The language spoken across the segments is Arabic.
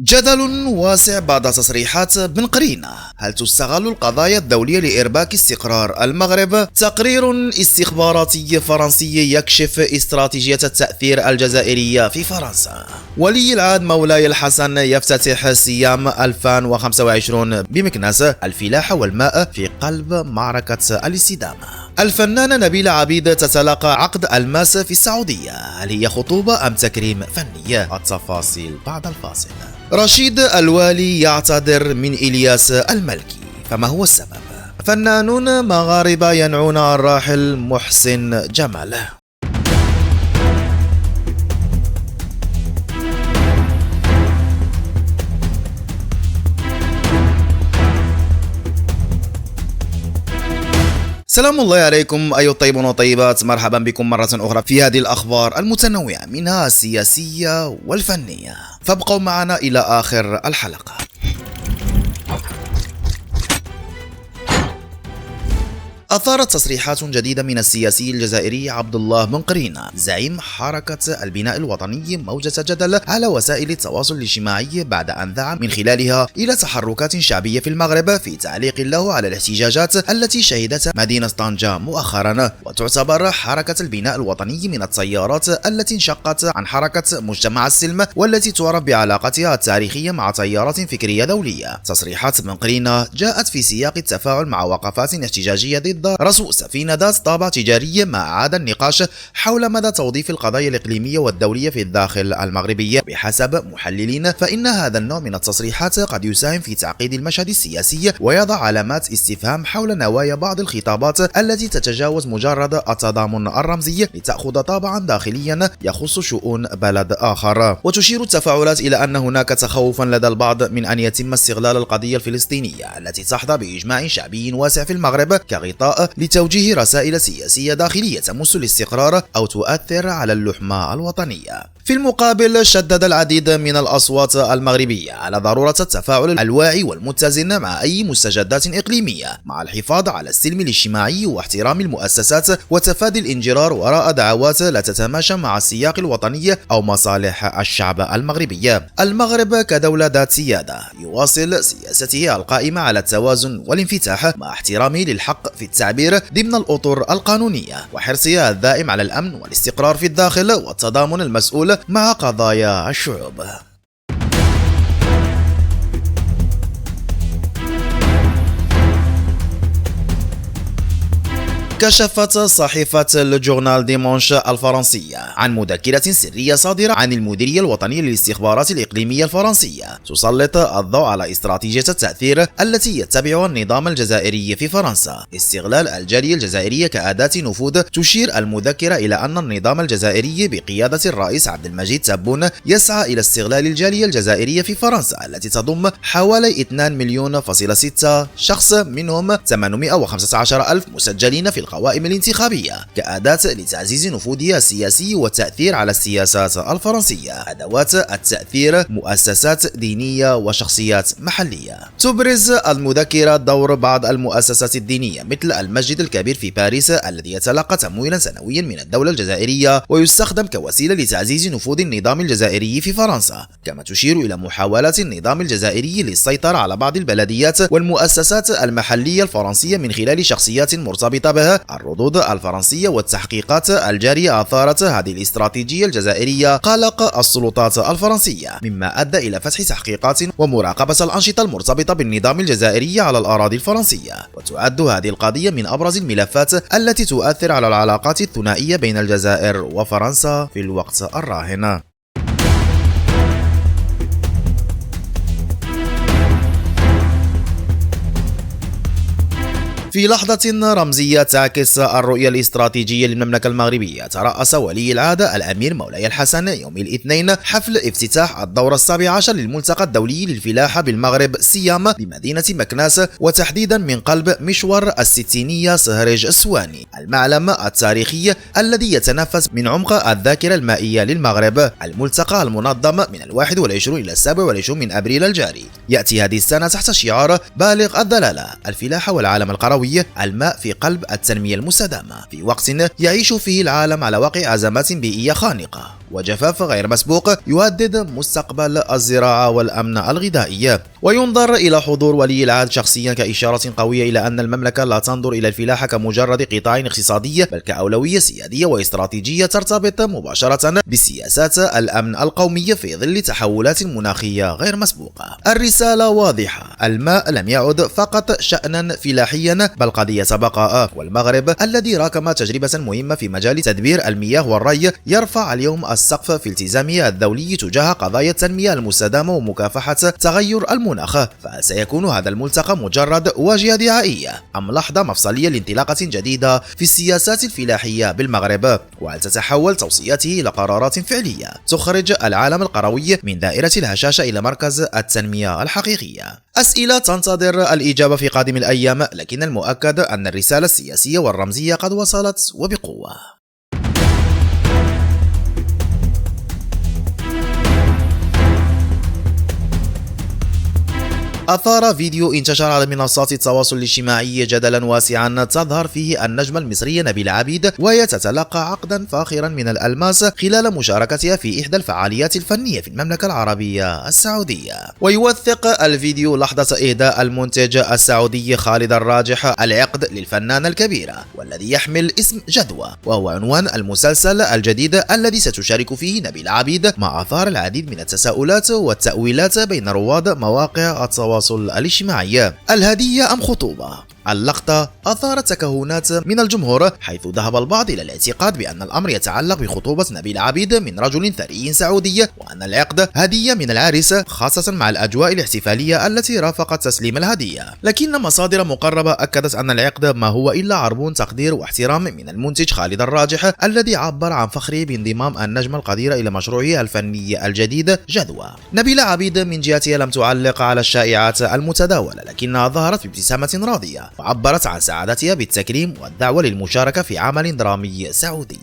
جدل واسع بعد تصريحات بن قرينة. هل تستغل القضايا الدولية لإرباك استقرار المغرب؟ تقرير استخباراتي فرنسي يكشف استراتيجية التأثير الجزائرية في فرنسا. ولي العهد مولاي الحسن يفتتح صيام 2025 بمكناس الفلاحة والماء في قلب معركة الاستدامة. الفنانة نبيلة عبيد تتلقى عقد الماس في السعودية. هل هي خطوبة أم تكريم فني؟ التفاصيل بعد الفاصل. رشيد الوالي يعتذر من إلياس الملكي، فما هو السبب؟ فنانون مغاربة ينعون الراحل محسن جمال. سلام الله عليكم أيها الطيبون والطيبات، مرحبا بكم مرة أخرى في هذه الأخبار المتنوعة منها السياسية والفنية، فابقوا معنا إلى آخر الحلقة. أثارت تصريحات جديدة من السياسي الجزائري عبد الله بن قرينة زعيم حركة البناء الوطني موجة جدل على وسائل التواصل الاجتماعي بعد أن دعا من خلالها إلى تحركات شعبية في المغرب في تعليق له على الاحتجاجات التي شهدتها مدينة طنجة مؤخرا. وتعتبر حركة البناء الوطني من التيارات التي انشقت عن حركة مجتمع السلم والتي تعرف بعلاقتها التاريخية مع تيارات فكرية دولية. تصريحات بن قرينة جاءت في سياق التفاعل مع وقفات احتجاجية ضد رسو سفينة ذات طابع تجاري، ما أعاد النقاش حول مدى توظيف القضايا الإقليمية والدولية في الداخل المغربي. بحسب محللين فإن هذا النوع من التصريحات قد يساهم في تعقيد المشهد السياسي ويضع علامات استفهام حول نوايا بعض الخطابات التي تتجاوز مجرد التضامن الرمزي لتأخذ طابعا داخليا يخص شؤون بلد آخر. وتشير التفاعلات إلى أن هناك تخوفا لدى البعض من أن يتم استغلال القضية الفلسطينية التي تحظى بإجماع شعبي واسع في المغرب كغطاء لتوجيه رسائل سياسية داخلية تمس الاستقرار أو تؤثر على اللحمة الوطنية. في المقابل شدد العديد من الأصوات المغربية على ضرورة التفاعل الواعي والمتزن مع أي مستجدات إقليمية، مع الحفاظ على السلم الاجتماعي واحترام المؤسسات وتفادي الانجرار وراء دعوات لا تتماشى مع السياق الوطني أو مصالح الشعب المغربي. المغرب كدولة ذات سيادة يواصل سياسته القائمة على التوازن والانفتاح مع احترامه للحق في التعبير ضمن الأطر القانونية وحرصها الدائم على الأمن والاستقرار في الداخل والتضامن المسؤول مع قضايا الشعوب. كشفت صحيفة الجورنال ديمونش الفرنسية عن مذكرة سرية صادرة عن المديرية الوطنية للاستخبارات الإقليمية الفرنسية تسلط الضوء على استراتيجية التأثير التي يتبعها النظام الجزائري في فرنسا، استغلال الجالية الجزائرية كأداة نفوذ. تشير المذكرة إلى أن النظام الجزائري بقيادة الرئيس عبد المجيد تبون يسعى إلى استغلال الجالية الجزائرية في فرنسا التي تضم حوالي 2 مليون فاصلة 6 شخص، منهم 815 ألف مسجلين في القوائم الانتخابية، كأداة لتعزيز نفوذها السياسي والتأثير على السياسات الفرنسية. أدوات التأثير: مؤسسات دينية وشخصيات محلية. تبرز المذكرة دور بعض المؤسسات الدينية مثل المسجد الكبير في باريس الذي يتلقى تمويلا سنويا من الدولة الجزائرية ويستخدم كوسيلة لتعزيز نفوذ النظام الجزائري في فرنسا. كما تشير إلى محاولات النظام الجزائري للسيطرة على بعض البلديات والمؤسسات المحلية الفرنسية من خلال شخصيات مرتبطة بها. الردود الفرنسية والتحقيقات الجارية أثارت هذه الاستراتيجية الجزائرية قلق السلطات الفرنسية، مما أدى إلى فتح تحقيقات ومراقبة الأنشطة المرتبطة بالنظام الجزائري على الأراضي الفرنسية. وتعد هذه القضية من أبرز الملفات التي تؤثر على العلاقات الثنائية بين الجزائر وفرنسا في الوقت الراهن. في لحظة رمزية تعكس الرؤية الاستراتيجية للمملكة المغربية، ترأس ولي العهد الأمير مولاي الحسن يوم الاثنين حفل افتتاح الدورة 17 للملتقى الدولي للفلاحة بالمغرب سيام بمدينة مكناس، وتحديدا من قلب مشوار الستينية سهرج السواني، المعلم التاريخي الذي يتنفس من عمق الذاكرة المائية للمغرب. الملتقى المنظم من 21 إلى 27 من أبريل الجاري يأتي هذه السنة تحت شعار بالغ الدلالة: الفلاحة والعالم القروي الحيوية الماء في قلب التنمية المستدامة، في وقت يعيش فيه العالم على وقع أزمات بيئية خانقة. وجفاف غير مسبوق يهدد مستقبل الزراعة والأمن الغذائي. وينظر إلى حضور ولي العهد شخصيا كإشارة قوية إلى أن المملكة لا تنظر إلى الفلاحة كمجرد قطاع اقتصادي، بل كأولوية سيادية واستراتيجية ترتبط مباشرة بسياسات الأمن القومي في ظل تحولات مناخية غير مسبوقة. الرسالة واضحة: الماء لم يعد فقط شأنا فلاحيا بل قضية بقاء، والمغرب الذي راكم تجربة مهمة في مجال تدبير المياه والري يرفع اليوم السقف في التزامه الدولي تجاه قضايا التنمية المستدامة ومكافحة تغير المناخ. فهل سيكون هذا الملتقى مجرد واجهة دعائية أم لحظة مفصلية لانطلاقة جديدة في السياسات الفلاحية بالمغرب؟ وهل تتحول توصياته إلى قرارات فعلية تخرج العالم القروي من دائرة الهشاشة إلى مركز التنمية الحقيقية؟ أسئلة تنتظر الإجابة في قادم الأيام، لكن المؤكد أن الرسالة السياسية والرمزية قد وصلت وبقوة. أثار فيديو انتشر على منصات التواصل الاجتماعي جدلا واسعا تظهر فيه النجمة المصرية نبيلة عبيد وهي تتلقى عقدا فاخرا من الألماس خلال مشاركتها في إحدى الفعاليات الفنية في المملكة العربية السعودية. ويوثق الفيديو لحظة إهداء المنتج السعودي خالد الراجح العقد للفنانة الكبيرة والذي يحمل اسم جدوى، وهو عنوان المسلسل الجديد الذي ستشارك فيه نبيلة عبيد، ما أثار العديد من التساؤلات والتأويلات بين رواد مواقع التواصل الاجتماعي. الهدية أم خطوبة؟ اللقطة أثارت تكهنات من الجمهور، حيث ذهب البعض إلى الاعتقاد بأن الأمر يتعلق بخطوبة نبيلة عبيد من رجل ثري سعودي، وأن العقد هدية من العريس، خاصة مع الأجواء الاحتفالية التي رافقت تسليم الهدية. لكن مصادر مقربة أكدت أن العقد ما هو إلا عربون تقدير واحترام من المنتج خالد الراجح، الذي عبر عن فخره بانضمام النجمة القديرة إلى مشروعه الفني الجديد جدوى. نبيلة عبيد من جهتها لم تعلق على الشائعات المتداولة، لكنها ظهرت بابتسامة راضية وعبرت عن سعادتها بالتكريم والدعوة للمشاركة في عمل درامي سعودي.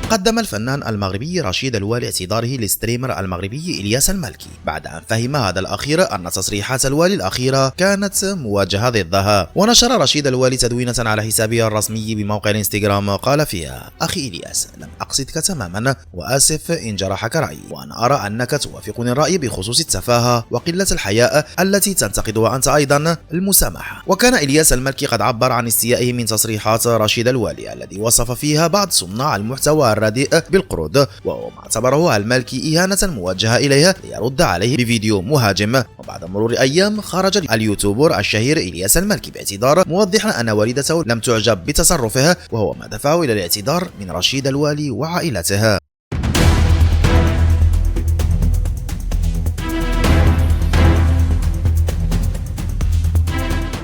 قدم الفنان المغربي رشيد الوالي اعتذاره للستريمر المغربي إلياس المالكي بعد أن فهم هذا الأخير أن تصريحات الوالي الأخيرة كانت موجهة ضدها. ونشر رشيد الوالي تدوينة على حسابه الرسمي بموقع الانستغرام قال فيها: أخي إلياس، لم أقصدك تماما وآسف إن جرحك رأيي، وأنا أرى أنك توافقني الرأي بخصوص التفاهة وقلة الحياء التي تنتقدها أنت أيضا المسامحة. وكان إلياس المالكي قد عبر عن استيائه من تصريحات رشيد الوالي الذي وصف فيها بعض صناع المحتوى الرديء بالقرود، وهو ما اعتبره المالكي إهانة موجهة إليه ليرد عليه بفيديو مهاجم. وبعد مرور أيام خرج اليوتيوبر الشهير إلياس المالكي باعتذار، موضحا أن والدته لم تعجب بتصرفه، وهو ما دفعه إلى الاعتذار من رشيد الوالي وعائلته.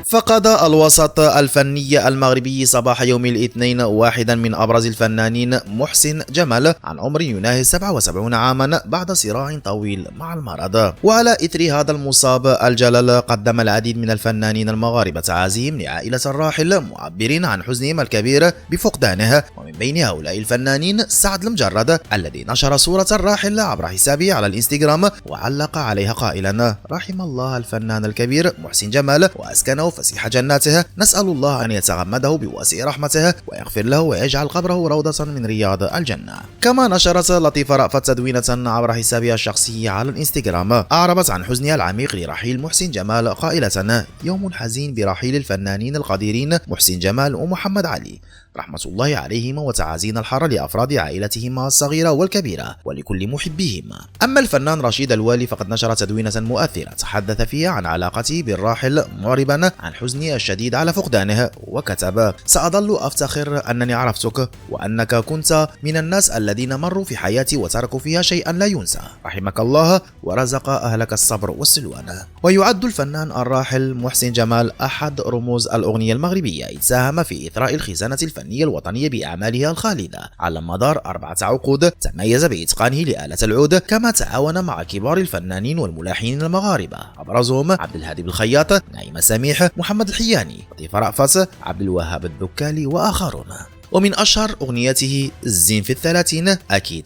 فقد الوسط الفني المغربي صباح يوم الاثنين واحدا من أبرز الفنانين، محسن جمال، عن عمر يناهز 77 عاما بعد صراع طويل مع المرض. وعلى إثر هذا المصاب الجلل قدم العديد من الفنانين المغاربة تعازيهم لعائلة الراحل، معبرين عن حزنهم الكبير بفقدانه. ومن بين هؤلاء الفنانين سعد المجرد الذي نشر صورة الراحل عبر حسابه على الانستغرام وعلق عليها قائلا: رحم الله الفنان الكبير محسن جمال وأسكنه فسيح جناته، نسأل الله أن يتغمده بواسع رحمته ويغفر له ويجعل قبره روضة من رياض الجنة. كما نشرت لطيفة رأفت تدوينة عبر حسابها الشخصي على الانستغرام أعربت عن حزنها العميق لرحيل محسن جمال قائلة: يوم حزين برحيل الفنانين القديرين محسن جمال ومحمد علي، رحمة الله عليهما، وتعازينا الحارة لأفراد عائلتهما الصغيرة والكبيرة ولكل محبيهما. أما الفنان رشيد الوالي فقد نشر تدوينة مؤثرة تحدث فيها عن علاقته بالراحل، معربا عن حزنه الشديد على فقدانه، وكتب: سأظل أفتخر أنني عرفتك وأنك كنت من الناس الذين مروا في حياتي وتركوا فيها شيئا لا ينسى، رحمك الله ورزق أهلك الصبر والسلوان. ويعد الفنان الراحل محسن جمال أحد رموز الأغنية المغربية، إذ ساهم في إثراء الخزانة الفنية الوطنية بأعماله الخالدة على مدار 4 عقود، تميز بإتقانه لآلة العود، كما تعاون مع كبار الفنانين والملحنين المغاربة أبرزهم عبد الهادي بالخياط، نعيمة سميح، محمد الحياني، لطيفة رأفت، عبد الوهاب الدكالي وآخرون. ومن أشهر أغنيته الزين في الثلاثين.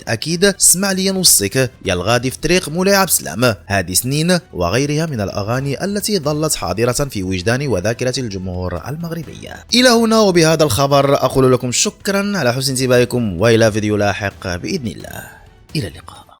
أكيد اسمع لي نوصيك، يا الغادي في طريق مولاي عبد السلام، هذه سنين، وغيرها من الأغاني التي ظلت حاضرة في وجدان وذاكرة الجمهور المغربي. إلى هنا وبهذا الخبر أقول لكم شكرا على حسن انتباهكم، وإلى فيديو لاحق بإذن الله. إلى اللقاء.